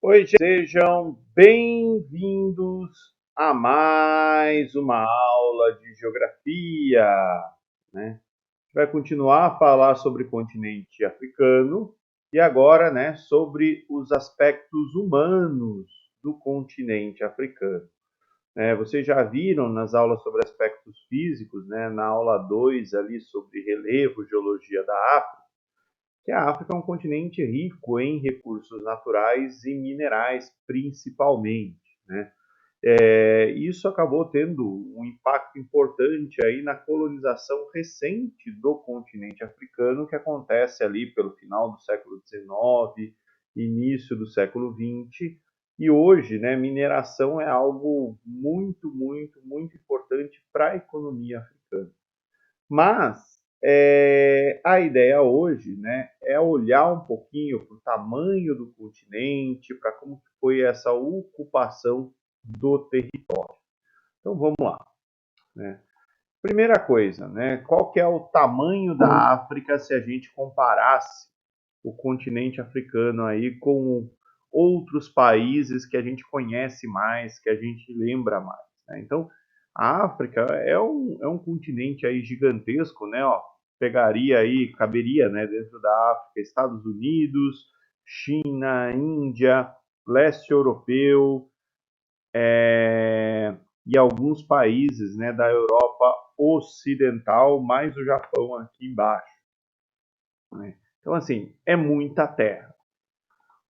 Oi, gente, sejam bem-vindos a mais uma aula de geografia, né? A gente vai continuar a falar sobre o continente africano e agora, né, sobre os aspectos humanos do continente africano. Vocês já viram nas aulas sobre aspectos físicos, né, na aula 2 ali sobre relevo, geologia da África, que a África é um continente rico em recursos naturais e minerais, principalmente, né? Isso acabou tendo um impacto importante aí na colonização recente do continente africano, que acontece ali pelo final do século XIX, início do século XX, e hoje, né, mineração é algo muito importante para a economia africana. Mas a ideia hoje, né, é olhar um pouquinho para o tamanho do continente, para como foi essa ocupação do território. Então vamos lá. Né? Primeira coisa, né, qual que é o tamanho da África se a gente comparasse o continente africano aí com outros países que a gente conhece mais, que a gente lembra mais. Né? Então, a África é um continente aí gigantesco, né? Ó, pegaria aí, caberia, né, dentro da África, Estados Unidos, China, Índia, leste europeu, e alguns países, né, da Europa ocidental, mais o Japão aqui embaixo. Né? Então, assim, é muita terra.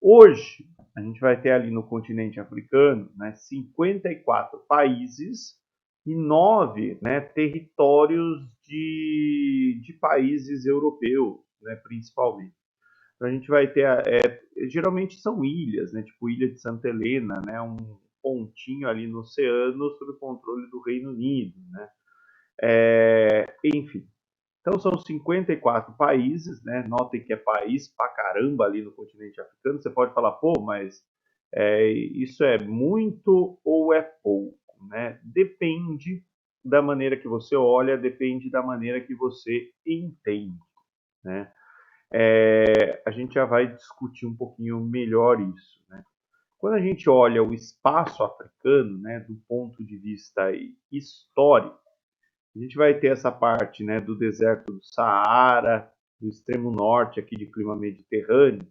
Hoje, a gente vai ter ali no continente africano, né, 54 países e 9, né, territórios de países europeus, né, principalmente. Então, a gente vai ter, geralmente são ilhas, né, tipo Ilha de Santa Helena, né, um pontinho ali no oceano sob o controle do Reino Unido. Né? Enfim, então são 54 países, né? Notem que é país pra caramba ali no continente africano. Você pode falar, pô, mas isso é muito ou é pouco, né? Depende da maneira que você olha, depende da maneira que você entende, né? A gente já vai discutir um pouquinho melhor isso, né? Quando a gente olha o espaço africano, né, do ponto de vista histórico, a gente vai ter essa parte, né, do deserto do Saara, do extremo norte aqui de clima mediterrâneo.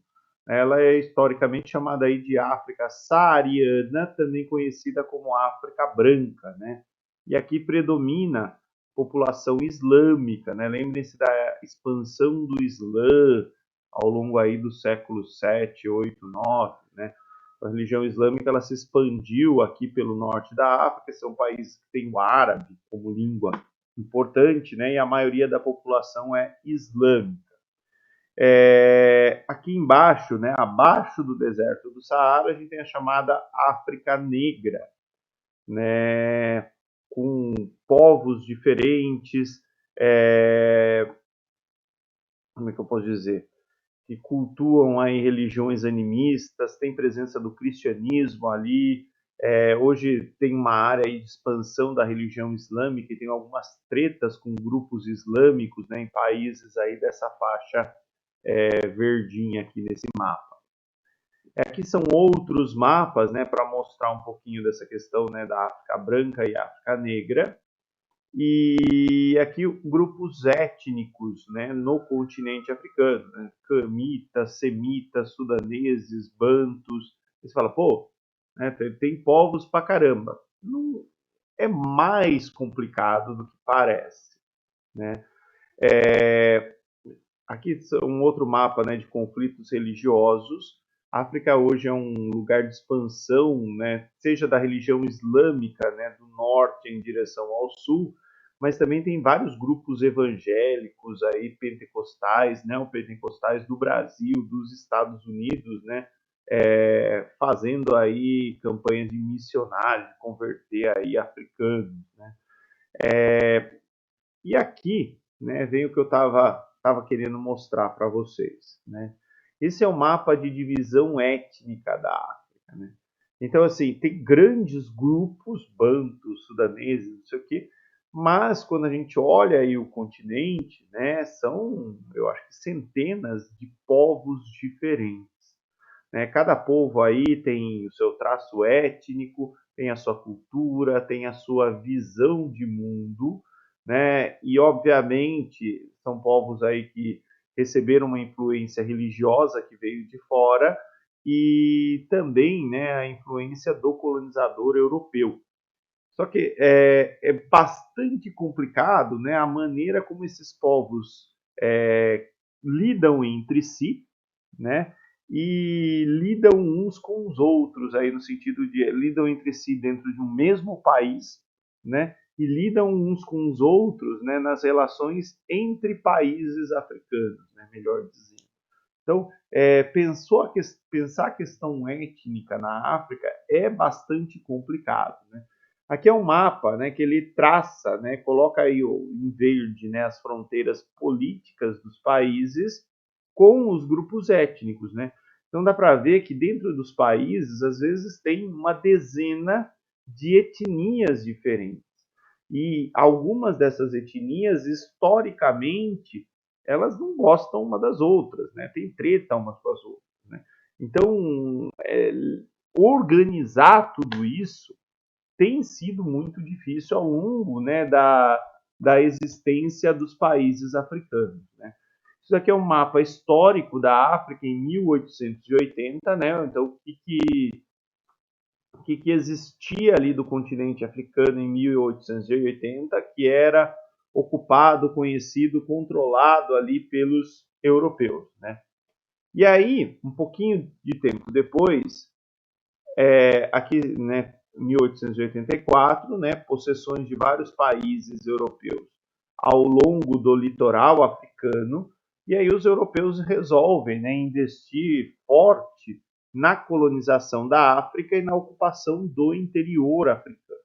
Ela é historicamente chamada aí de África saariana, também conhecida como África branca, né? E aqui predomina população islâmica, né? Lembrem-se da expansão do Islã ao longo aí dos séculos 7, 8, 9, né? A religião islâmica ela se expandiu aqui pelo norte da África, são países que têm o árabe como língua importante, né? E a maioria da população é islâmica. Aqui embaixo, né, abaixo do deserto do Saara, a gente tem a chamada África Negra, né, com povos diferentes, como é que eu posso dizer? Que cultuam aí religiões animistas, tem presença do cristianismo ali. Hoje tem uma área aí de expansão da religião islâmica e tem algumas tretas com grupos islâmicos, né, em países aí dessa faixa verdinha aqui nesse mapa. Aqui são outros mapas, né, para mostrar um pouquinho dessa questão, né, da África branca e África negra. E aqui grupos étnicos, né, no continente africano, né, camitas, semitas, sudaneses, bantus. Você fala, pô, né, tem povos pra caramba. Não, é mais complicado do que parece. Né? Aqui um outro mapa, né, de conflitos religiosos. A África hoje é um lugar de expansão, né, seja da religião islâmica, né, do norte em direção ao sul, mas também tem vários grupos evangélicos aí, pentecostais, neopentecostais do Brasil, dos Estados Unidos, né, fazendo aí campanhas de missionários, de converter aí africanos, né. E aqui, né, vem o que eu estava querendo mostrar para vocês, né. Esse é o mapa de divisão étnica da África, né. Então, assim, tem grandes grupos, bantus, sudaneses, não sei o quê, mas quando a gente olha aí o continente, né, são, eu acho que centenas de povos diferentes. né? Cada povo aí tem o seu traço étnico, tem a sua cultura, tem a sua visão de mundo, né? E obviamente são povos aí que receberam uma influência religiosa que veio de fora e também, né, a influência do colonizador europeu. Só que é bastante complicado, né, a maneira como esses povos lidam entre si, né, e lidam uns com os outros, aí no sentido de lidam entre si dentro de um mesmo país, né, e lidam uns com os outros, né, nas relações entre países africanos, né, melhor dizendo. Então, pensar a questão étnica na África é bastante complicado, né? Aqui é um mapa, né, que ele traça, né, coloca aí em verde, né, as fronteiras políticas dos países com os grupos étnicos, né? Então dá para ver que dentro dos países, às vezes, tem uma dezena de etnias diferentes. E algumas dessas etnias, historicamente, elas não gostam uma das outras, né? Tem treta umas com as outras, né? Então, organizar tudo isso tem sido muito difícil ao longo, né, da existência dos países africanos, né? Isso aqui é um mapa histórico da África em 1880, né? Então, o que existia ali do continente africano em 1880, que era ocupado, conhecido, controlado ali pelos europeus, né? E aí, um pouquinho de tempo depois, aqui, né, 1884, né, possessões de vários países europeus ao longo do litoral africano, e aí os europeus resolvem, né, investir forte na colonização da África e na ocupação do interior africano,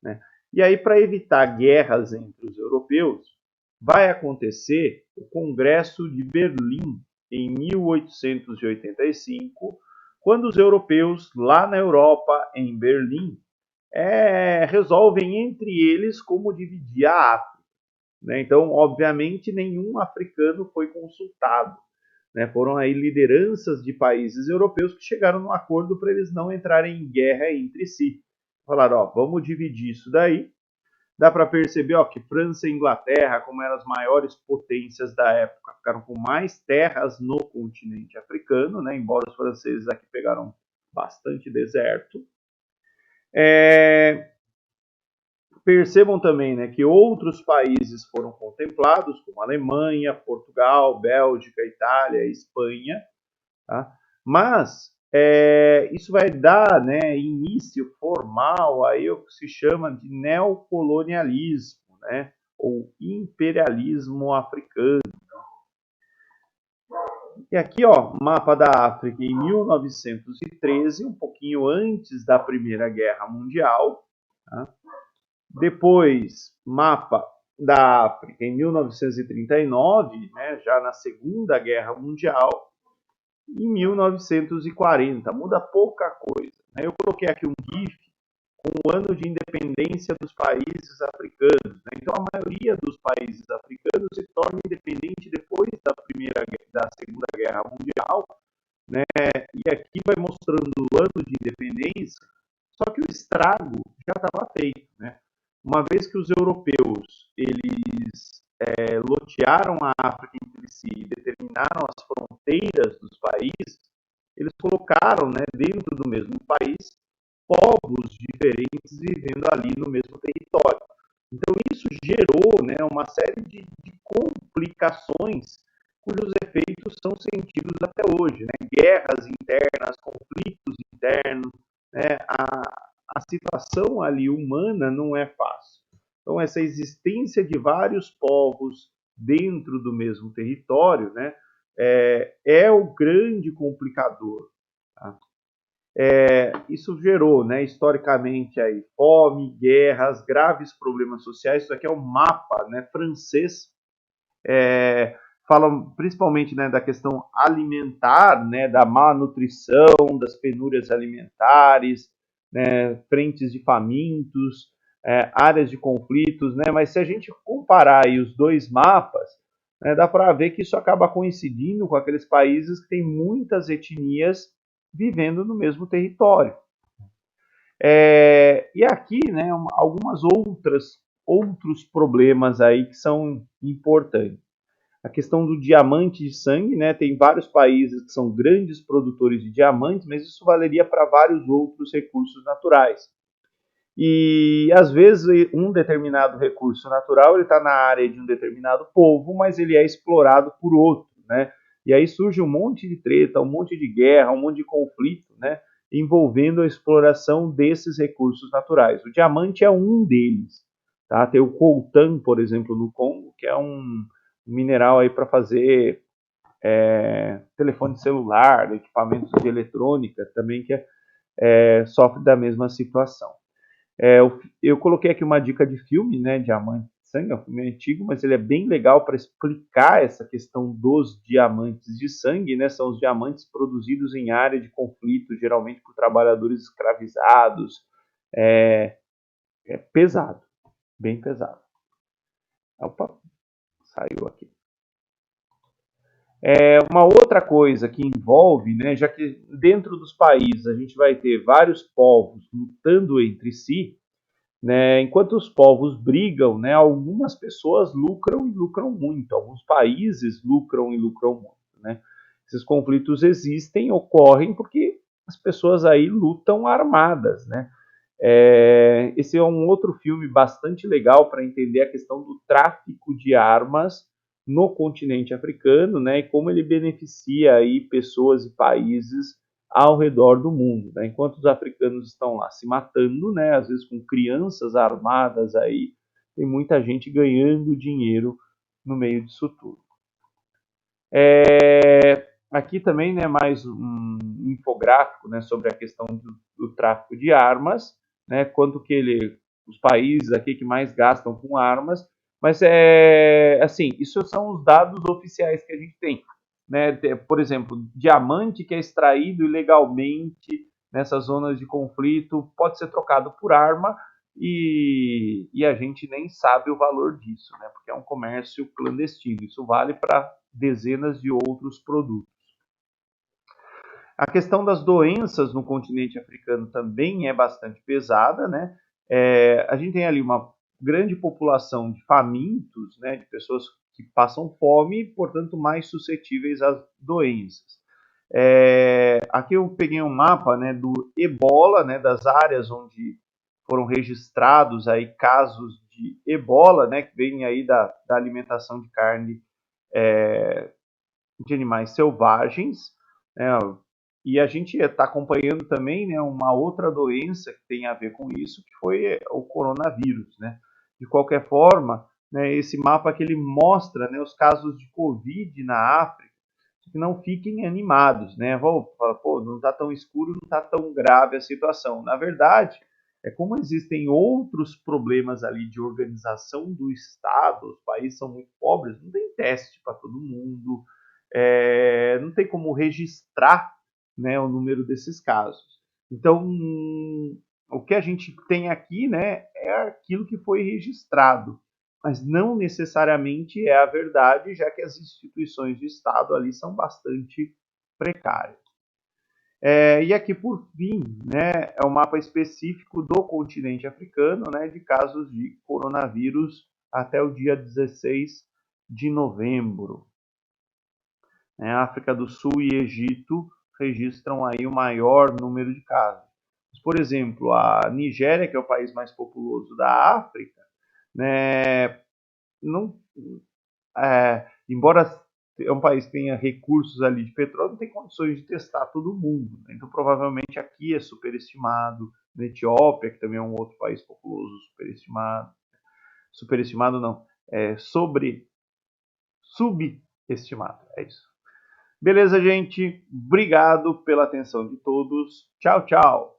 né? E aí, para evitar guerras entre os europeus, vai acontecer o Congresso de Berlim em 1885, quando os europeus lá na Europa, em Berlim, resolvem entre eles como dividir a África, né? Então, obviamente, nenhum africano foi consultado, né? Foram aí lideranças de países europeus que chegaram num acordo para eles não entrarem em guerra entre si. Falaram, ó, vamos dividir isso daí. Dá para perceber, ó, que França e Inglaterra, como eram as maiores potências da época, ficaram com mais terras no continente africano, né? Embora os franceses aqui pegaram bastante deserto. Percebam também, né, que outros países foram contemplados, como Alemanha, Portugal, Bélgica, Itália, Espanha, tá? Mas isso vai dar, né, início formal aí o que se chama de neocolonialismo, né, ou imperialismo africano. E aqui, ó, mapa da África em 1913, um pouquinho antes da Primeira Guerra Mundial, tá? Depois, mapa da África em 1939, né, já na Segunda Guerra Mundial, em 1940. Muda pouca coisa, né? Eu coloquei aqui um GIF com o ano de independência dos países africanos, né? Então, a maioria dos países africanos se torna independente depois da Segunda Guerra Mundial, né? E aqui vai mostrando o ano de independência, só que o estrago já estava feito, né? Uma vez que os europeus eles lotearam a África entre si e determinaram as fronteiras dos países, eles colocaram, né, dentro do mesmo país povos diferentes vivendo ali no mesmo território. Então isso gerou, né, uma série de complicações cujos efeitos são sentidos até hoje, né? Guerras internas, conflitos internos, né? A situação ali humana não é fácil. Então essa existência de vários povos dentro do mesmo território, né, é o grande complicador. Tá? Isso gerou, né, historicamente, aí, fome, guerras, graves problemas sociais. Isso aqui é um mapa, né, francês, falam principalmente, né, da questão alimentar, né, da má nutrição, das penúrias alimentares, né, frentes de famintos, áreas de conflitos, né, mas se a gente comparar aí os dois mapas, né, dá para ver que isso acaba coincidindo com aqueles países que têm muitas etnias vivendo no mesmo território. E aqui, né, algumas outros problemas aí que são importantes. A questão do diamante de sangue, né, tem vários países que são grandes produtores de diamantes, mas isso valeria para vários outros recursos naturais. E às vezes um determinado recurso natural ele está na área de um determinado povo, mas ele é explorado por outro, né? E aí surge um monte de treta, um monte de guerra, um monte de conflito, né? Envolvendo a exploração desses recursos naturais. O diamante é um deles, tá? Tem o coltan, por exemplo, no Congo, que é um mineral aí para fazer telefone celular, equipamentos de eletrônica, também que sofre da mesma situação. Eu coloquei aqui uma dica de filme, né, Diamante de Sangue, é um filme antigo, mas ele é bem legal para explicar essa questão dos diamantes de sangue, né, são os diamantes produzidos em área de conflito, geralmente por trabalhadores escravizados, é pesado, bem pesado. Opa, saiu aqui. Uma outra coisa que envolve, né, já que dentro dos países a gente vai ter vários povos lutando entre si, né, enquanto os povos brigam, né, algumas pessoas lucram e lucram muito, alguns países lucram e lucram muito. Né? Esses conflitos existem, ocorrem porque as pessoas aí lutam armadas. Né? Esse é um outro filme bastante legal para entender a questão do tráfico de armas no continente africano, né, e como ele beneficia aí pessoas e países ao redor do mundo, né? Enquanto os africanos estão lá se matando, né, às vezes com crianças armadas aí, tem muita gente ganhando dinheiro no meio disso tudo. Aqui também, né, mais um infográfico, né, sobre a questão do tráfico de armas, né, quanto que os países aqui que mais gastam com armas, mas assim, isso são os dados oficiais que a gente tem, né? Por exemplo, diamante que é extraído ilegalmente nessas zonas de conflito pode ser trocado por arma e a gente nem sabe o valor disso, né? Porque é um comércio clandestino. Isso vale para dezenas de outros produtos. A questão das doenças no continente africano também é bastante pesada, né? A gente tem ali uma grande população de famintos, né, de pessoas que passam fome e, portanto, mais suscetíveis às doenças. Aqui eu peguei um mapa, né, do Ebola, né, das áreas onde foram registrados aí casos de Ebola, né, que vem aí da alimentação de carne de animais selvagens, né, e a gente está acompanhando também, né, uma outra doença que tem a ver com isso, que foi o coronavírus. Né? De qualquer forma, né, esse mapa que ele mostra, né, os casos de Covid na África, que não fiquem animados. Né? Pô, não está tão escuro, não está tão grave a situação. Na verdade, como existem outros problemas ali de organização do Estado, os países são muito pobres, não tem teste para todo mundo, não tem como registrar, né, o número desses casos. Então, o que a gente tem aqui, né, é aquilo que foi registrado, mas não necessariamente é a verdade, já que as instituições de Estado ali são bastante precárias. E aqui, por fim, né, é um mapa específico do continente africano, né, de casos de coronavírus até o dia 16 de novembro. África do Sul e Egito registram aí o maior número de casos. Mas, por exemplo, a Nigéria, que é o país mais populoso da África, né, não, embora é um país que tenha recursos ali de petróleo, não tem condições de testar todo mundo. Né? Então, provavelmente aqui é superestimado. Na Etiópia, que também é um outro país populoso, superestimado. Superestimado não, subestimado, é isso. Beleza, gente? Obrigado pela atenção de todos. Tchau, tchau.